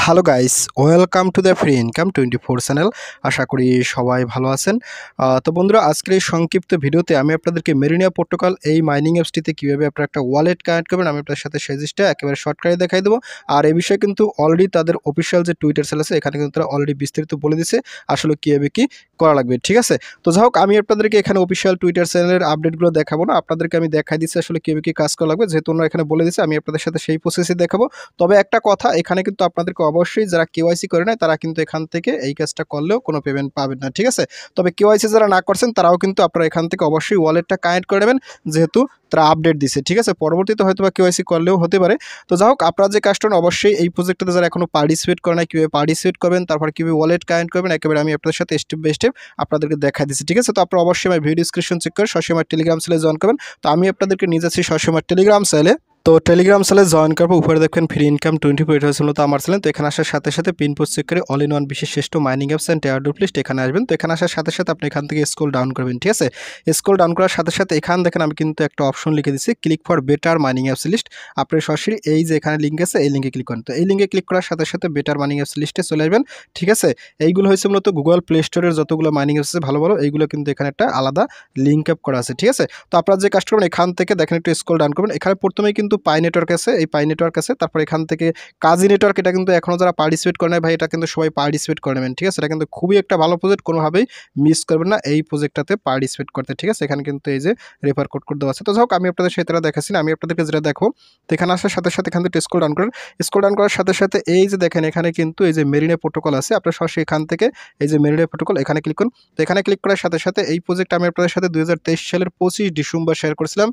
Hello guys, welcome to the free income 24 channel. আশা করি সবাই ভালো আছেন। তো বন্ধুরা, আজকের এই সংক্ষিপ্ত ভিডিওতে আমি আপনাদেরকে মেরিনিয়া প্রোটোকল এই মাইনিং অ্যাপসটিতে কীভাবে আপনারা একটা ওয়ালেট কানেক্ট করবেন আমি আপনাদের সাথে সেই জিনিসটা একেবারে শর্টকাটে দেখাই দেবো। আর এই বিষয়ে কিন্তু অলরেডি তাদের অফিসিয়াল যে টুইটার চ্যানেল আছে এখানে কিন্তু তারা অলরেডি বিস্তারিত বলে দিছে আসলে কীভাবে কী করা লাগবে। ঠিক আছে, তো যাই হোক, আমি আপনাদেরকে এখানে অফিসিয়াল টুইটার চ্যানেলের আপডেটগুলো দেখাবো না, আপনাদেরকে আমি দেখাই দিচ্ছি আসলে কীভাবে কী কাজ করা লাগবে। যেহেতু ওনারা এখানে বলে দিচ্ছে, আমি আপনাদের সাথে সেই প্রসেসে দেখাবো। তবে একটা কথা, এখানে কিন্তু আপনাদেরকে অবশ্যই যারা কেওয়াইসি করে নেয় তারা কিন্তু এখান থেকে এই কাজটা করলেও কোনো পেমেন্ট পাবেন না। ঠিক আছে, তবে কেওয়াইসি যারা না করছেন তারাও কিন্তু আপনারা এখান থেকে অবশ্যই ওয়ালেটটা কানেক্ট করে নেবেন, যেহেতু তারা আপডেট দিছে। ঠিক আছে, পরবর্তীতে হয়তো বা কেওয়াইসি করলেও হতে পারে। তো যাই হোক, আপনারা যে কাজটা অবশ্যই এই প্রজেক্টটাতে যারা এখনো পার্টিসিপেট করে না, কীভাবে পার্টিসিপেট করবেন, তারপর কীভাবে ওয়ালেট কানেক্ট করবেন, একেবারে আমি আপনাদের সাথে স্টেপ বাই স্টেপ আপনাদেরকে দেখা দিচ্ছি। ঠিক আছে, তো আপনারা অবশ্যই আমার ভিডিও ডিসক্রিপশন চেক করে সবসময় আমার টেলিগ্রাম চ্যানেলে জয়েন করবেন। তো আমি আপনাদেরকে নিয়ে যাচ্ছি সবসময় আমার টেলিগ্রাম চ্যানেলে। তো টেলিগ্রাম চ্যানেলে জয়েন করবো, উপরে দেখবেন ফ্রি ইনকাম 24, এটা হচ্ছে মূলত আমার চ্যানেল। তো এখানে আসার সাথে সাথে পিন পোস্ট চেক করে অল ইন ওয়ান বিশ্বের শ্রেষ্ঠ mining apps and airdrop list এখানে আসবেন। তো এখানে আসার সাথে সাথে আপনি এখান থেকে স্ক্রল ডাউন করবেন। ঠিক আছে, স্ক্রল ডাউন করার সাথে সাথে এখানে দেখেন আমি কিন্তু একটা অপশন লিখে দিচ্ছি, click for better mining apps list. আপনি সরাসরি এই যে এখানে লিঙ্ক আছে এই লিঙ্কে ক্লিক করেন। তো এই লিঙ্কে ক্লিক করার সাথে সাথে বেটার মাইনিং অ্যাপস লিস্টে চলে আসবেন। ঠিক আছে, এইগুলো হচ্ছে মূলত গুগল প্লে স্টোরের যতগুলো মাইনিং অ্যাপস আছে ভালো ভালো, এইগুলো কিন্তু এখানে একটা আলাদা লিঙ্ক আপ করা আছে। ঠিক আছে, তো আপনারা যে কাজ করবেন এখান থেকে দেখেন একটু স্ক্রল ডাউন করবেন। এখানে প্রথমেই কিন্তু পাই নেটওয়ার্ক আছে, এই পাই নেটওয়ার্ক আছে। তারপর এখান থেকে কাজী নেটওয়ার্ক, এটা কিন্তু এখনও যারা পার্টিসিপেট করে নেয় ভাই, এটা কিন্তু সবাই পার্টিসিপেট করে নেবেন। ঠিক আছে, এটা কিন্তু খুবই একটা ভালো প্রজেক্ট, কোনোভাবেই মিস করবেন না এই প্রজেক্টটাতে পার্টিসিপেট করতে। ঠিক আছে, এখানে কিন্তু এই যে রেফার কোড করে দেওয়া আছে। তো যাই হোক, আমি আপনাদের সেটা দেখাচ্ছি না, আমি আপনাদেরকে যেটা দেখো, তো এখানে আসার সাথে সাথে এখান থেকে স্ক্রল ডাউন করেন। স্ক্রল ডাউন করার সাথে সাথে এই যে দেখেন এখানে কিন্তু এই যে মেরিনে প্রোটোকল আছে, আপনার সরাসরি এখান থেকে এই যে মেরিনে প্রোটোকল এখানে ক্লিক করুন। তো এখানে ক্লিক করার সাথে সাথে এই প্রজেক্ট আমি আপনাদের সাথে 2023 সালের 25 ডিসেম্বর শেয়ার করেছিলাম,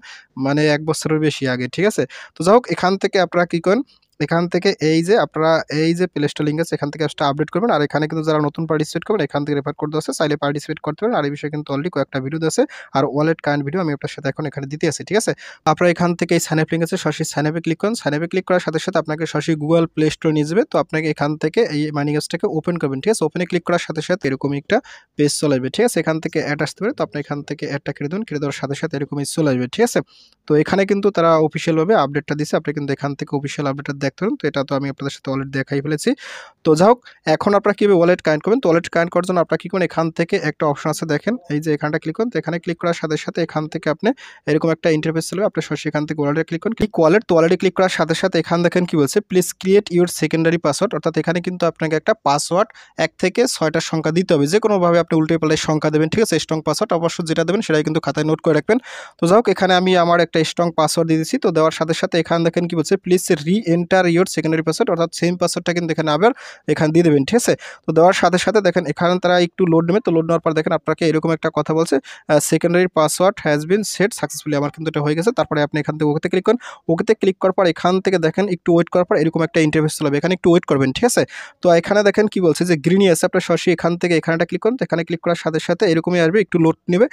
মানে 1 বছরের বেশি আগে। ঠিক আছে, তো যাই হোক, এখান থেকে আপনারা কি করেন, এখান থেকে এই যে আপনারা এই যে প্লে স্টোর লিঙ্ক আছে এখান থেকে অ্যাপসটা আপডেট করবেন। আর এখানে কিন্তু যারা নতুন পার্টিসিপেট করবেন এখান থেকে রেফার কোড আছে, চাইলে পার্টিসিপেট করতে পারেন। আর এই বিষয়ে কিন্তু অলরেডি কয়েকটা ভিডিও আছে, আর ওয়ালেট কারেন্ট ভিডিও আমি আপনার সাথে এখন এখানে দিতে আছি। ঠিক আছে, আপনারা এখান থেকে এই সাইন আপ লিঙ্ক আছে, সরাসরি সাইন আপে ক্লিক করুন। সাইন আপে ক্লিক করার সাথে সাথে আপনাকে সরাসরি গুগল প্লে স্টোর নিয়ে যাবে। তো আপনাকে এখান থেকে এই মাইনিং অ্যাপসটাকে ওপেন করবেন। ঠিক আছে, ওপেনে ক্লিক করার সাথে সাথে এরকমই একটা পেজ চলে আসবে। ঠিক আছে, এখান থেকে অ্যাড আসতে পারে, তো আপনি এখান থেকে অ্যাডটা কেটে দেবেন, কেটে দেওয়ার সাথে সাথে এরকমই চলে আসবে। ঠিক আছে, তো এখানে কিন্তু তারা অফিসিয়ালভাবে আপডেটটা দিচ্ছে, আপনি কিন্তু এখান থেকে অফিসিয়াল আপডেটটা দেখতে পারেন। তো এটা তো আমি আপনাদের সাথে অলরেডি দেখাই ফেলেছি। তো যাই হোক, এখন আপনারা কীভাবে ওয়ালেট কানেক্ট করবেন, তো ওয়ালেট কানেক্ট করার জন্য আপনারা কী করুন, এখান থেকে একটা অপশন আছে দেখেন, এই যে এখানটা ক্লিক করুন। তো এখানে ক্লিক করার সাথে সাথে এখান থেকে আপনি এরকম একটা ইন্টারফেস চলবে, আপনি সরাসরি এখান থেকে ওয়ালেটে ক্লিক করুন। ক্লিক ওয়ালেট, তো ওয়ালেটে ক্লিক করার সাথে সাথে এখান দেখেন কি বলছে, please create your secondary password, অর্থাৎ এখানে কিন্তু আপনাকে একটা পাসওয়ার্ড 1 থেকে 6টা সংখ্যা দিতে হবে, যে কোনোভাবে আপনি উল্টে পাল্টে সংখ্যা দেবেন। ঠিক আছে, স্ট্রং পাসওয়ার্ড অবশ্য যেটা দেবেন সেটাই কিন্তু খাতায় নোট করে রাখবেন। তো যাই হোক, এখানে আমি আমার একটা স্ট্রং পাসওয়ার্ড দিয়ে দিচ্ছি। তো দেওয়ার সাথে সাথে এখানে দেখেন কি বলছে, প্লিজ রি এন্টার ইউর সেকেন্ডারি পাসওয়ার্ড, অর্থাৎ সেম পাসওয়ার্ডটা কিন্তু এখানে আবার এখানে দিয়ে দেবেন। ঠিক আছে, তো দেওয়ার সাথে সাথে দেখেন এখানে তারা একটু লোড নেবে। তো লোড নেওয়ার পর দেখেন আপনাকে এরকম একটা কথা বলছে, secondary password has been set successfully, আমার কিন্তু এটা হয়ে গেছে। তারপরে আপনি এখান থেকে ওকেতে ক্লিক করুন। ওকেতে ক্লিক করার পর এখান থেকে দেখেন একটু ওয়েট করার পর এরকম একটা ইন্টারফেস চলবে, এখানে একটু ওয়েট করবেন। ঠিক আছে, তো এখানে দেখেন কি বলছে যে গ্রিনি আছে, আপনার সরাসরি এখান থেকে এখানেটা ক্লিক করুন। তো এখানে ক্লিক করার সাথে সাথে এরকমই আসবে, একটু লোড নেবে।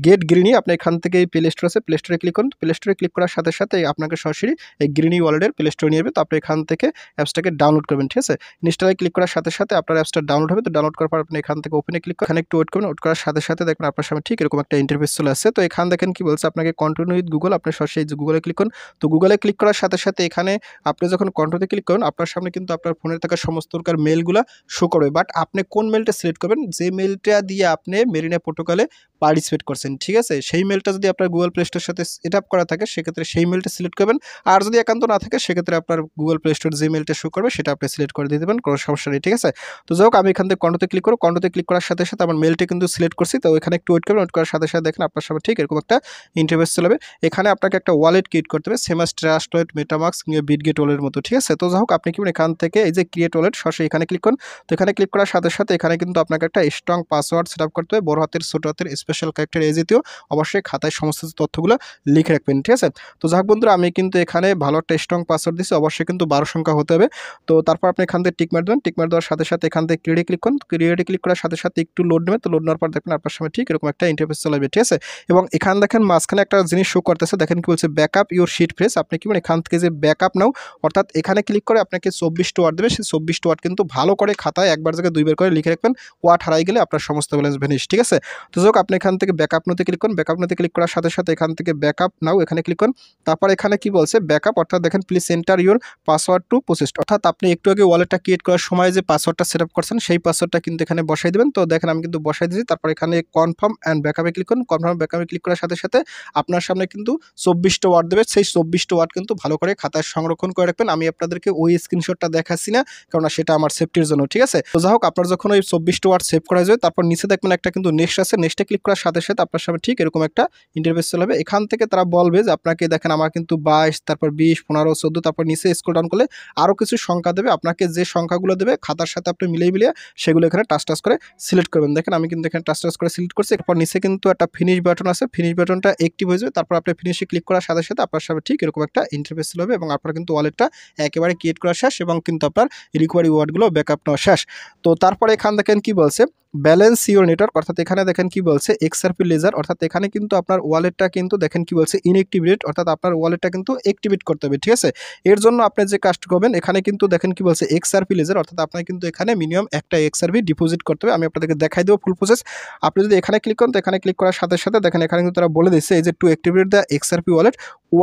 গেট গ্রিনি, আপনি এখান থেকে এই প্লে স্টোর আছে, প্লে স্টোরে ক্লিক করুন। প্লে স্টোরে ক্লিক করার সাথে সাথে আপনাকে সরাসরি এই গ্রিনি ওয়ালেটের প্লে স্টোরে নিয়ে যাবে। তো আপনি এখান থেকে অ্যাপসটাকে ডাউনলোড করবেন। ঠিক আছে, ইনস্টলে ক্লিক করার সাথে সাথে আপনার অ্যাপসটা ডাউনলোড হবে। তো ডাউনলোড করার পর আপনি এখান থেকে ওপেনে ক্লিক করে এখানে একটু ওয়েট করবেন। ওয়েট করার সাথে সাথে দেখবেন আপনার সামনে ঠিক এরকম একটা ইন্টারফেস চলে আসছে। তো এখানে দেখেন কি বলছে, আপনাকে কন্টিনিউ উইথ গুগল, আপনি সরাসরি এই যে গুগলে ক্লিক করুন। তো গুগলে ক্লিক করার সাথে সাথে এখানে আপনি যখন কন্টিনিউতে ক্লিক করুন আপনার সামনে কিন্তু আপনার ফোনে থাকা সমস্ত প্রকার মেলগুলো শো করবে। বাট আপনি কোন মেলটা সিলেক্ট করবেন, যে মেলটা দিয়ে আপনি মেরিনা প্রোটোকলে পার্টিসিপেট করছেন, ঠিক আছে, সেই মেলটা যদি আপনার গুগল প্লে স্টোরের সাথে সেট আপ করা থাকে সেক্ষেত্রে সেই মেলটা সিলেক্ট করবেন। আর যদি একান্ত না থাকে সেক্ষেত্রে আপনার গুগল প্লে স্টোর যে মেলটা শো করবে সেটা আপনি সিলেক্ট করে দিয়ে দেবেন, কোনো সমস্যা নেই। ঠিক আছে, তো যাই হোক, আমি এখান থেকে কন্টোতে ক্লিক করব। কন্টোতে ক্লিক করার সাথে সাথে আমার মেলটা কিন্তু সিলেক্ট করছি। তো এখানে একটু ওয়েট করবেন। ওয়েট করার সাথে সাথে দেখেন আপনার সামনে ঠিক এরকম একটা ইন্টারফেস চলে যাবে। এখানে আপনাকে একটা ওয়ালেট ক্রিয়েট করতে হবে, same as trust wallet, MetaMask, Bitget ওয়ালেটের মতো। ঠিক আছে, তো যাই হোক, আপনি কি এখান থেকে এই যে ক্রিয়েট ওয়ালেট সরাসরি এখানে ক্লিক করুন। তো এখানে ক্লিক করার সাথে সাথে এখানে কিন্তু আপনাকে একটা স্ট্রং পাসওয়ার্ড সেট আপ করতে হবে, বড় হাতের, ছোট হাতের, স্পেশাল ক্যারেক্টার, এই জাতীয় অবশ্যই খাতায় সমস্ত তথ্যগুলো লিখে রাখবেন। ঠিক আছে, তো যাক বন্ধুরা, আমি কিন্তু এখানে ভালো একটা স্ট্রং পাসওয়ার্ড দিচ্ছি, অবশ্যই কিন্তু 12 সংখ্যা হতে হবে। তো তারপর আপনি এখান থেকে টিক মার দেবেন। টিক মার দেওয়ার সাথে সাথে এখান থেকে ক্রিয়েটে ক্লিক করুন। ক্রিয়েটে ক্লিক করার সাথে সাথে একটু লোড নেবেন। তো লোড নেওয়ার পর দেখবেন আপনার সামনে ঠিক এরকম একটা ইন্টারফেস চলে আসবে। ঠিক আছে, এবং এখানে দেখেন মাঝখানে একটা জিনিস শো করতেছে, দেখেন কি বলছে, ব্যাকআপ ইউর শিট ফ্রেজ। আপনি কি এখান থেকে যে ব্যাকআপ নাও, অর্থাৎ এখানে ক্লিক করে আপনাকে 24টা ওয়ার্ড দেবে, সেই 24টা ওয়ার্ড কিন্তু ভালো করে খাতায় একবার জায়গায় 2বার করে লিখে রাখবেন। ওয়ার্ড হারাই গেলে আপনার সমস্ত ব্যালেন্স ভ্যানিশ। ঠিক আছে, তো যাক, আপনি এখান থেকে ব্যাকআপ ব্যাকআপ নোতে ক্লিক করুন। ব্যাকআপ নোতে ক্লিক করার সাথে সাথে এখান থেকে ব্যাকআপ নাও এখানে ক্লিক করুন। তারপর এখানে কি বলছে ব্যাকআপ, অর্থাৎ দেখেন please enter your password to processed, অর্থাৎ আপনি একটু আগে ওয়ালেটটা ক্রিয়েট করার সময় যে পাসওয়ার্ডটা সেট আপ করছেন সেই পাসওয়ার্ডটা কিন্তু এখানে বসাই দিবেন। তো দেখেন আমি কিন্তু বসাই দিয়েছি। তারপর এখানে কনফার্ম অ্যান্ড ব্যাকআপে ক্লিক করুন। কনফার্ম ব্যাকআপে ক্লিক করার সাথে সাথে আপনার সামনে কিন্তু 24টা ওয়ার্ড দেবে। সেই 24টা ওয়ার্ড কিন্তু ভালো করে খাতায় সংরক্ষণ করে রাখবেন। আমি আপনাদেরকে ওই স্ক্রিনশটটা দেখাচ্ছি না, কারণ সেটা আমার সেফটির জন্য, ঠিক আছে। তো যাই হোক, আপনার যখন ওই 24টা ওয়ার্ড সেভ করা যায়, তারপর নিচে দেখবেন একটা কিন্তু নেক্সট আছে। নেক্সটে ক্লিক করার সাথে সাথে আপনার সামনে ঠিক এরকম একটা ইন্টারফেস চলে যাবে। এখান থেকে তারা বলবে যে আপনাকে দেখেন আমার কিন্তু 22, তারপর 20, 15, 14, তারপর নিচে স্ক্রল ডাউন করলে আরও কিছু সংখ্যা দেবে। আপনাকে যে সংখ্যাগুলো দেবে খাতার সাথে আপনি মিলিয়ে সেগুলো এখানে টাচ করে সিলেক্ট করবেন। দেখেন আমি কিন্তু এখানে টাচ করে সিলেক্ট করছি। এরপর নিচে কিন্তু একটা ফিনিশ বাটন আছে, ফিনিশ বাটনটা অ্যাক্টিভ হয়ে যাবে। তারপর আপনি ফিনিশে ক্লিক করার সাথে সাথে আপনার সামনে ঠিক এরকম একটা ইন্টারফেস চলে যাবে এবং আপনার কিন্তু ওয়ালেটটা একেবারে ক্রিয়েট করা শেষ এবং কিন্তু আপনার রিকভারি ওয়ার্ডগুলো ব্যাকআপ নেওয়া শেষ। তো তারপরে এখান দেখেন কি বলছে ব্যালেন্স ইউর নেটওয়ার্ক, অর্থাৎ এখানে দেখেন কি বলছে এক্সআরপি লেজার, অর্থাৎ এখানে কিন্তু আপনার ওয়ালেটটা কিন্তু দেখেন কি বলছে ইনঅ্যাক্টিভেট, অর্থাৎ আপনার ওয়ালেটটা কিন্তু অ্যাক্টিভেট করতে হবে, ঠিক আছে। এর জন্য আপনি যে কাজটা করবেন এখানে কিন্তু দেখেন কি বলছে এক্সআরপি লেজার, অর্থাৎ আপনার কিন্তু এখানে মিনিমাম একটা এক্সআরপি ডিপোজিট করতে হবে। আমি আপনাদেরকে দেখাই দেবো ফুল প্রসেস। আপনি যদি এখানে ক্লিক করেন তো এখানে ক্লিক করার সাথে সাথে দেখেন এখানে কিন্তু তারা বলে দিচ্ছে এই যে two activate the XRP wallet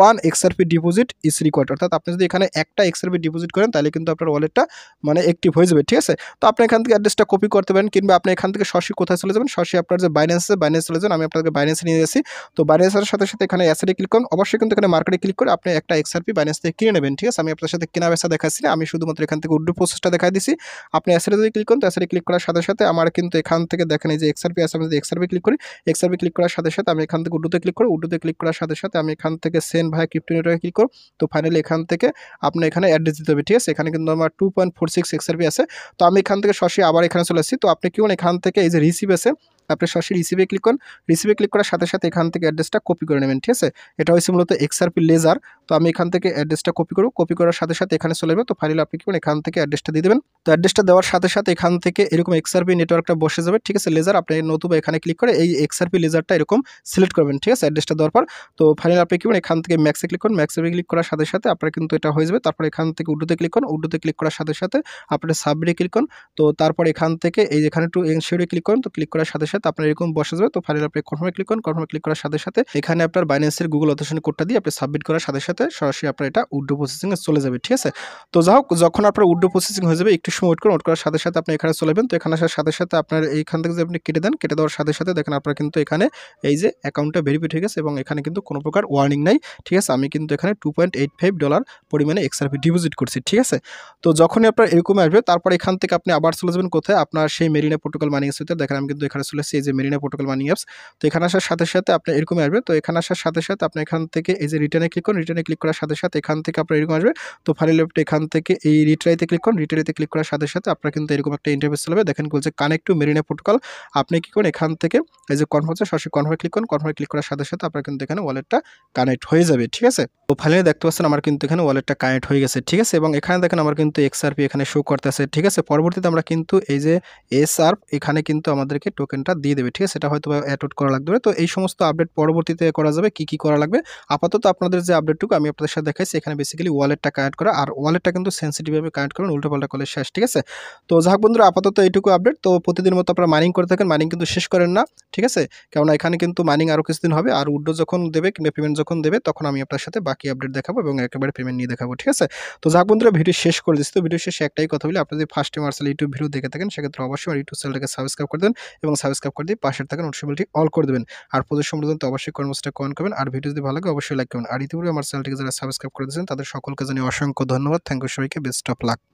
1 XRP deposit is required, অর্থাৎ আপনি যদি এখানে একটা এক্সআরপি ডিপোজিট করেন তাহলে কিন্তু আপনার ওয়ালেটটা মানে অ্যাক্টিভ হয়ে যাবে, ঠিক আছে। তো আপনি এখান থেকে অ্যাড্রেসটা কপি করতে পারেন, কিংবা আপনি এখান থেকে সরাসরি কোথায় চলে যাবেন, সরাসরি আপনার যে বাইন্যান্স আছে বাইন্যান্স চলে যান। আমি আপনাকে বাইন্যান্সে নিয়ে যাচ্ছি। তো বাইন্যান্সের সাথে সাথে এখানে অ্যাসেটে ক্লিক করুন। অবশ্যই কিন্তু এখানে মার্কেটে ক্লিক করে আপনি একটা এক্সআরপি বাইন্যান্স থেকে কিনে নেবেন, ঠিক আছে। আমি আপনার সাথে কেনা বেচা দেখাচ্ছি না, আমি শুধুমাত্র এখান থেকে উইথড্র প্রসেসটা দেখাই দিচ্ছি। আপনি অ্যাসেটে যদি ক্লিক করেন তো অ্যাসেটে ক্লিক করার সাথে সাথে আমার কিন্তু এখান থেকে দেখেন এই যে এক্সআরপি আছে, আমি যদি এক্সআরপি ক্লিক করি, এক্সআরপি ক্লিক করার সাথে সাথে আমি এখান থেকে উইথড্রোতে ক্লিক করি, উইথড্রোতে ক্লিক করার সাথে সাথে আমি এখান থেকে সেন্ড ভাই ক্রিপ্টো নেটওয়ার্কে ক্লিক করব। তো ফাইনালি এখান থেকে আপনি এখানে অ্যাড্রেস দিতে হবে, ঠিক আছে। এখানে কিন্তু আমার 2.46 এক্সআরপি আছে। তো আমি এখান থেকে সরাসরি আবার এখানে চলে আসছি। তো আপনি কি করেন এখান থেকে এই যে রিসিভ আছে, আপনি সরাসরি রিসিভে ক্লিক করুন। রিসিভে ক্লিক করার সাথে সাথে এখান থেকে অ্যাড্রেসটা কপি করে নেবেন, ঠিক আছে। এটা হচ্ছে মূলত এক্সআরপি লেজার। তো আমি এখান থেকে অ্যাড্রেসটা কপি করব, কপি করার সাথে সাথে এখানে চলে যাবে। তো ফাইনালি আপনি কি করেন এখান থেকে অ্যাড্রেসটা দিয়ে দেবেন। তো অ্যাড্রেসটা দেওয়ার সাথে সাথে এখান থেকে এরকম এক্সআরপি নেটওয়ার্কটা বসে যাবে, ঠিক আছে। লেজার আপনি নতুবা এখানে ক্লিক করে এই এক্সআরপি লেজারটা এরকম সিলেক্ট করবেন, ঠিক আছে, অ্যাড্রেসটা দেওয়ার পর। তো ফাইনালি আপনি কি করেন এখান থেকে ম্যাক্সে ক্লিক করুন, ম্যাক্সে ক্লিক করার সাথে সাথে আপনার কিন্তু এটা হয়ে যাবে। তারপর এখান থেকে উড্ডোতে ক্লিক করুন, উড্ডোতে ক্লিক করার সাথে সাথে আপনার সাবমিটে ক্লিক করুন। তো তারপর এখান থেকে এই যেখানে একটু এনশিওরে ক্লিক করুন। তো ক্লিক করার সাথে সাথে আপনার এরকম বসে যাবে। তো ফাইনালি আপনি কনফার্মে ক্লিক করুন, কনফার্মে ক্লিক করার সাথে সাথে এখানে আপনার বাইন্যান্সের গুগল অথেন্টিকেশন কোডটা দিয়ে আপনি সাবমিট করার সাথে সাথে সরাসরি আপনার এটা উইথড্র প্রসেসিংয়ে চলে যাবে, ঠিক আছে। তো যাই হোক, যখন আপনার উইথড্র প্রসেসিং হয়ে যাবে একটু সময় ওয়েট করুন, ওয়েট করার সাথে সাথে আপনি এখানে চলে যাবেন। তো এখানে আসার সাথে সাথে আপনার এইখান থেকে যে আপনি কেটে দেন, কেটে দেওয়ার সাথে সাথে দেখেন আপনার কিন্তু এখানে এই যে অ্যাকাউন্টটা ভেরিফাইড হয়ে গেছে এবং এখানে কিন্তু কোনো প্রকার ওয়ার্নিং নাই, ঠিক আছে। আমি কিন্তু এখানে $2.85 পরিমাণে এক্সআরপি ডিপোজিট করছি, ঠিক আছে। তো যখনই আপনার এরকম আসবে তারপর এখান থেকে আপনি আবার চলে যাবেন কোথায়, আপনার সেই মেরিনা প্রোটোকল মানি অ্যাপস ভিতরে। দেখেন আমি কিন্তু এখানে চলে এসেছি এই যে মেরিনা প্রোটোকল মানি অ্যাপস। তো এখানে আসার সাথে সাথে আপনি এরকম আসবে। তো এখানে আসার সাথে সাথে আপনি এখান থেকে এই যে রিটার্নে ক্লিক করুন, রিটার্নে ক্লিক করার সাথে সাথে এখান থেকে আপনার এরকম আসবে। তো ফাইনালি আপনি এখান থেকে এই রিট্রাইতে ক্লিক করুন, রিট্রাইতে ক্লিক করার সাথে সাথে আপনার কিন্তু এরকম একটা ইন্টারফেস চলবে। দেখেন বলছে কানেক্ট টু মেরিনা প্রোটোকল। আপনি কি করুন এখান থেকে এই যে কনফার্ম আছে সরাসরি কনফার্মে ক্লিক করুন, কনফার্মে ক্লিক করার সাথে সাথে আপনার কিন্তু এখানে ওয়ালেটটা কানেক্ট হয়ে যাবে, ঠিক আছে। তো ফাইনালি দেখতে পাচ্ছেন আমার কিন্তু এখানে ওয়ালেটটা কানেক্ট হয়ে গেছে, ঠিক আছে। এবং এখানে দেখেন আমার কিন্তু এক্সআরপি এখানে শো করতেছে, ঠিক আছে। পরবর্তীতে আমরা কিন্তু এই যে এসআরপ এখানে কিন্তু আমাদেরকে টোকেনটা দিয়ে দেবে, ঠিক আছে। এটা হয়তো অ্যাড করা লাগবে। তো এই সমস্ত আপডেট পরবর্তীতে করা যাবে, কি করা লাগবে। আপাতত আপনাদের যে আপডেটটুকু আমি আপনাদের সাথে দেখাইছি এখানে বেসিক্যালি ওয়ালেটটা কানেক্ট করা, আর ওয়ালেটটা কিন্তু সেন্সিটিভভাবে কানেক্ট করুন, উল্টোপাল্টা করলে শেষ, ঠিক আছে। তো যাই হোক বন্ধুরা, আপাতত এইটুকু আপডেট। তো প্রতিদিন মতো আপনারা মাইনিং করে থাকেন, মাইনিং কিন্তু শেষ করেন না, ঠিক আছে। কেননা এখানে কিন্তু মাইনিং আরও কিছুদিন হবে, আর উইথড্র যখন দেবে কিংবা পেমেন্ট যখন দেবে তখন আমি আপনার সাথে বাকি আপডেট দেখাবো এবং একেবারে পেমেন্ট নিয়ে দেখাবো, ঠিক আছে। তো যাক বন্ধুরা, ভিডিও শেষ করে দিচ্ছি। তো ভিডিও শেষে একটাই কথা বলি, আপনি যদি ফার্স্ট টাইম আসলে ইউটিউব ভিডিও দেখে থাকেন সেক্ষেত্রে অবশ্যই আমার ইউটিউব চ্যানেলটাকে সাবস্ক্রাইব করে দেবেন এবং সাবস্ক্রাইব করে দিয়ে পাশের থাকা নোটিফিকেশনটি অল করে দেবেন। আর প্রতি সম্পর্কে অবশ্যই কর্মসূচিটা কমেন্ট করবেন, আর ভিডিও যদি ভালো লাগে অবশ্যই লাইক করবেন। আর ইতিপূর্বে আমার চ্যানেলটিকে যারা সাবস্ক্রাইব করে দিয়েছেন তাদের সকলকে জানিয়ে অসংখ্য ধন্যবাদ। থ্যাংক ইউ সবাইকে, বেস্ট অফ লাক।